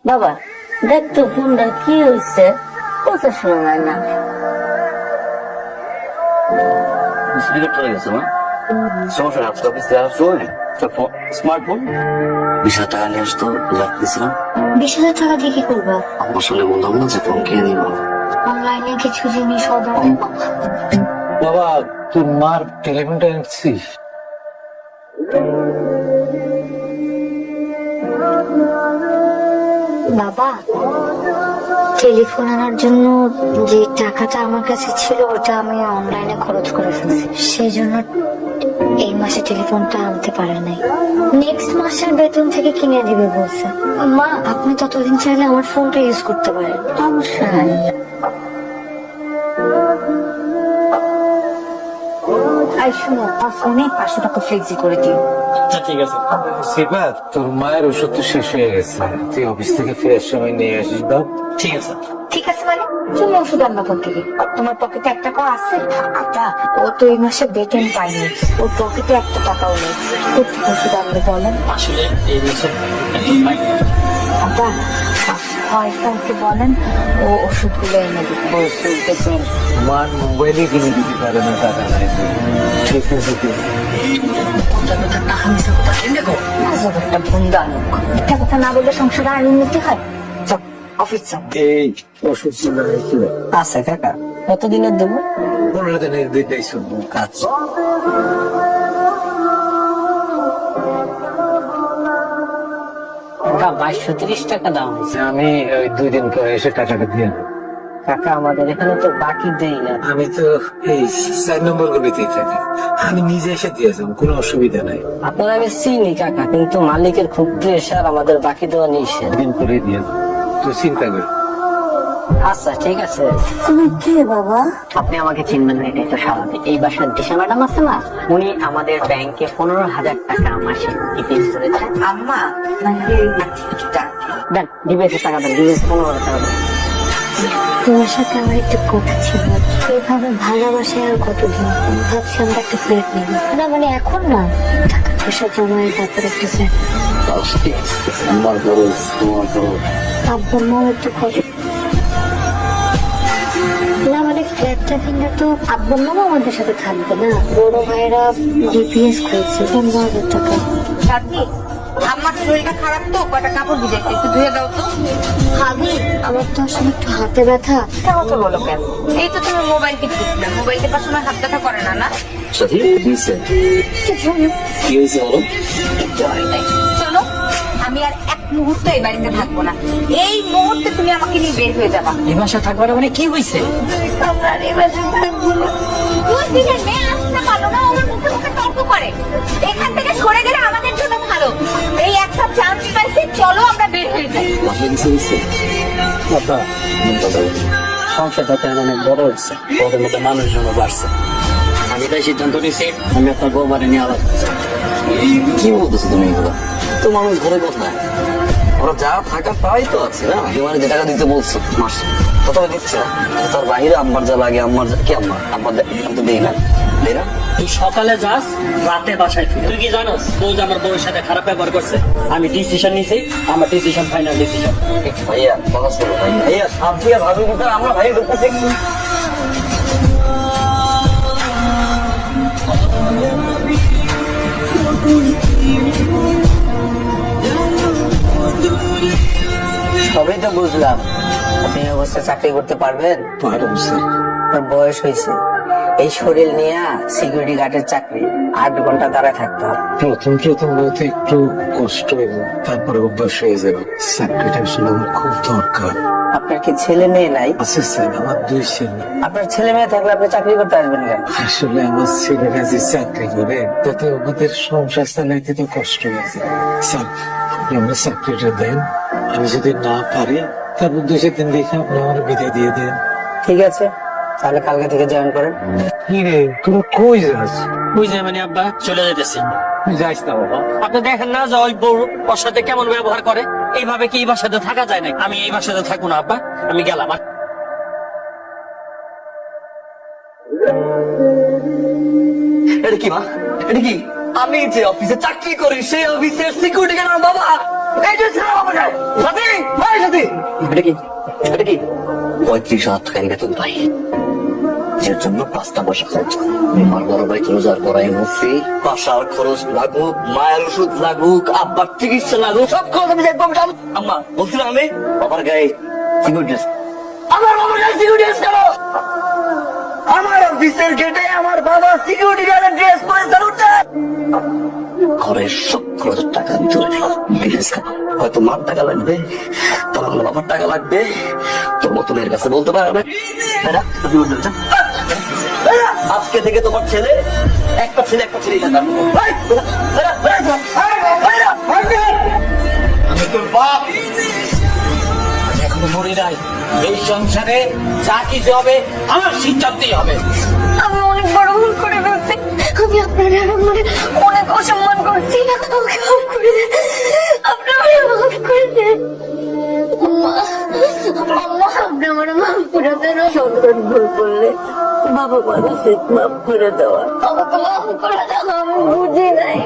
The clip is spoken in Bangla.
বাবা দেখ তো ফোনটা কি হয়েছে, কথা শোনা না। স্পিকার চলে গেছে মা, সমস্যা না। অফিসে আসো, স্মার্টফোন 20,000 টাকা নিয়ে আসতো, লাগতেছিলাম। 20,000 টাকা দিয়ে কি করবো? আমার সঙ্গে বললাম না যে ফোন কিনে নিব। অনলাইনে কিছু জিনিস অর্ডার। বাবা তোর মার টেলিফোনটা এনেছিস? বাবা টেলিফোন আনার জন্য যে টাকাটা আমার কাছে ছিল ওটা আমি অনলাইনে খরচ করে ফেলছি, সেই জন্য এই মাসে টেলিফোনটা আনতে পারে নাই। নেক্সট মাসের বেতন থেকে কিনে দিবে বলছে। মা আপনি ততদিন চাইলে আমার ফোনটা ইউজ করতে পারেন, সমস্যা নাই। আর শুনো, আমার ফোনে 500 টাকা ফ্লেক্সি করে দিও। আচ্ছা ঠিক আছে। শিবা তোর মায়ের ওষুধ তো শেষ হয়ে গেছে, তুই অফিস থেকে ফেরার সময় নিয়ে আসিস। দাও। ঠিক আছে। ঠিক আছে মানে তুমি ওষুধ আনবা কোথা থেকে? তোমার পকেটে 1 টাকাও আছে? আচ্ছা ও তো এই মাসে বেতন পাইনি, ওর পকেটে 1 টাকাও নেই, কোথেকে ওষুধ আনবে বলেন? আসলে এই মাসে আব্বা ফয়সালকে বলেন ও ওষুধগুলো এনে দিবে। ওষুধটা তোর মার মোবাইলে কিনে দিতে পারে না, টাকা নাই। ঠিক আছে আজব একটা ভুন্দা লোক, একটা কথা না বললে সংসারে আর উন্নতি হয়। চল অফিস চল। এই ওষুধ আচ্ছা কাকা কতদিনের দেবো? 15 দিনের দিতেই শুনবো কাজ। টাকা 2230 টাকা দাম হয়েছে। আমি ওই 2 দিন পরে এসে টাকাটা দিয়ে দেবো। কাকা আমাদের এখানে তো বাকি দেই না। আমি তো এই 4 নম্বর গলিতেই থাকি, আমি নিজে এসে দিয়ে যাবো, কোনো অসুবিধা নাই। আপনার আমি চিনি কাকা, কিন্তু মালিকের খুব প্রেশার, আমাদের বাকি দেওয়া নিষেধ। দিন করে দিয়ে দেবো, তুই চিন্তা কর। আচ্ছা ঠিক আছে। তুমি কে বাবা? আপনি আমাকে চিনবেন না, এটাই তো স্বাভাবিক। এই বাসার দিশা ম্যাডাম আছে না, উনি আমাদের ব্যাংকে 15,000 টাকা মাসে ডিপোজিট করেছেন। আম্মা মানে দেন ডিবিএস টাকা দেন, ডিবিএস 15,000 টাকা দেন। তোমার সাথে আমার একটু কথা ছিল, এইভাবে ভালোবাসায় আর কতদিন? ভাবছি আমরা একটা প্লেট নিব না, মানে এখন না, টাকা পয়সা জমায় তারপর একটা প্লেট। আমার বড় তোমার বড় আব্বার মা একটু খবর না, মানে ফ্ল্যাটটা কিনলে তো আব্বার মামা আমাদের সাথে থাকবে না, বড় ভাইরা ডিপিএস করেছে 15,000 টাকা। দাদি আমার শরীরটা খারাপ তো, কয়টা কাপড় ভিজাইছে, একটু ধুয়ে দাও তো। ভাবি আমার তো আসলে একটু হাতে ব্যথা। এটা কথা বলো কেন? এই তো তুমি মোবাইল টিপছিলে, মোবাইল টেপার সময় হাত ব্যথা করে না? না সাথী দিয়েছে। কি হয়েছে বলো? চলো, আমি আর এক মুহূর্ত এই বাড়িতে থাকবো না। এই মুহূর্তে তুমি আমাকে নিয়ে বের হয়ে যাবা। এই বাসা থাকবার মানে কি হয়েছে? আমরা আর এই বাসায় থাকবো না। দুই দিনের মেয়ে আসতে পারলো না, আমার মুখে মুখে তর্ক করে। এখান থেকে সরে গেলে আমাদের জন্য ভালো। এই একটা চান্স পাইছি, চলো আমরা বের হয়ে যাই। বাসায় কিছু হয়েছে? বাবা সংসারটা তো অনেক বড় হয়েছে, ওদের মধ্যে মানুষজন বাড়ছে। আমি তাই সিদ্ধান্ত নিয়েছি, আমি আপনার বউবারে নিয়ে আলাদা। কি বলতেছো তুমি এগুলো? তো মানুষ ঘরে কোথায়? ওরা যা থাকা তাই তো আছে না। এবারে যে টাকা দিতে বলছো মাস, কত দিচ্ছে না? তার বাইরে আম্মার যা লাগে, আম্মার কি আম্মার আমি তো দিই না, দিই না। তুই সকালে যাস, রাতে বাসায় ফিরে। তুই কি জানোস বউ যে আমার বউয়ের সাথে খারাপ ব্যবহার করছে? আমি ডিসিশন নিয়েছি, আমার ডিসিশন ফাইনাল ডিসিশন। ভাইয়া কথা শোনো ভাইয়া, সাপ দিয়ে ভাবি কিন্তু আমরা ভাই ঢুকতেছি। সবই তো বুঝলাম, আপনি অবশ্যই চাকরি করতে পারবেন। পারুম স্যার। আপনার বয়স হয়েছে, এই শরীর নিয়ে সিকিউরিটি গার্ডের চাকরি 8 ঘন্টা দাঁড়ায় থাকতে হবে। প্রথম হয়তো একটু কষ্ট হবে, তারপরে অভ্যাস হয়ে যাবে। চাকরিটা আসলে আমার খুব দরকার। আপনার কি ছেলে মেয়ে নাই? আছে স্যার, আমার 2 ছেলে। আপনার ছেলে মেয়ে থাকলে আপনি চাকরি করতে আসবেন কেন? আসলে আমার ছেলেরা যে চাকরি করে তাতে ওদের সংসার চালাইতে তো কষ্ট হয়েছে। স্যার আপনি আমার চাকরিটা দেন, আমি যদি না পারি তারপর 2 দিন দেখে আপনি আমার বিদায় দিয়ে দেন। ঠিক আছে, তাহলে কালকে থেকে জয়েন করেন। কি রে তোরা কই যাস? বুঝ যায় মানে আব্বা চলে যেতেছি। তুই যাস না বাবা। আপনি দেখেন না যে ওই বউ ওর সাথে কেমন ব্যবহার করে? এইভাবে কি এই বাসাতে থাকা যায় না? আমি এই বাসাতে থাকবো না আব্বা, আমি গেলাম। এটা কি মা? এটা কি? আমি যে অফিসে চাকরি করি সেই অফিসের সিকিউরিটি গার্ড আমার বাবা। এই যে ছেলে বাবা যায় সাথী, এই এটা কি 35,000 টাকা বেতন পাই, যে জন্য 5টা পয়সা খরচ করি। আমার বড় ভাই চলে যাওয়ার পর আমি বলছি বাসার খরচ লাগুক, মায়ের ওষুধ লাগুক, আব্বার চিকিৎসা লাগুক, সব খরচ আমি দেখবো। আম্মা বলছিলাম আমি বাবার গায়ে সিকিউরিটি, আমার বাবার গায়ে সিকিউরিটি কেন? আমার অফিসের গেটে আমার বাবা সিকিউরিটি গার্ডের ড্রেস পরে স্যালুট দেয়। ঘরের সব খরচের টাকা আমি তুলে দিলাম, বিজনেস খাবো। হয়তো মার টাকা লাগবে, তোমার হলো বাবার টাকা লাগবে, তোর মতো মেয়ের কাছে বলতে পারবে না। আজকে থেকে তোমার ছেলে একটা ছেলে আমি তোর বাপ, আমি এখনো মরি নাই। এই সংসারে যা কিছু হবে আমার সিদ্ধান্তই হবে। আমি অনেক বড় ভুল করে ফেলছি। আমি আপনার অনেক অসম্মান করছি। আমাকে মাফ করে দেন, আপনারা মাফ করে দেন। আপনি আমার মাফ করে দেন। সন্তান ভুল করলে বাবা মানুষের মাফ করে দেওয়া, আমাকে মাফ করে দেওয়া আমি বুঝি নাই।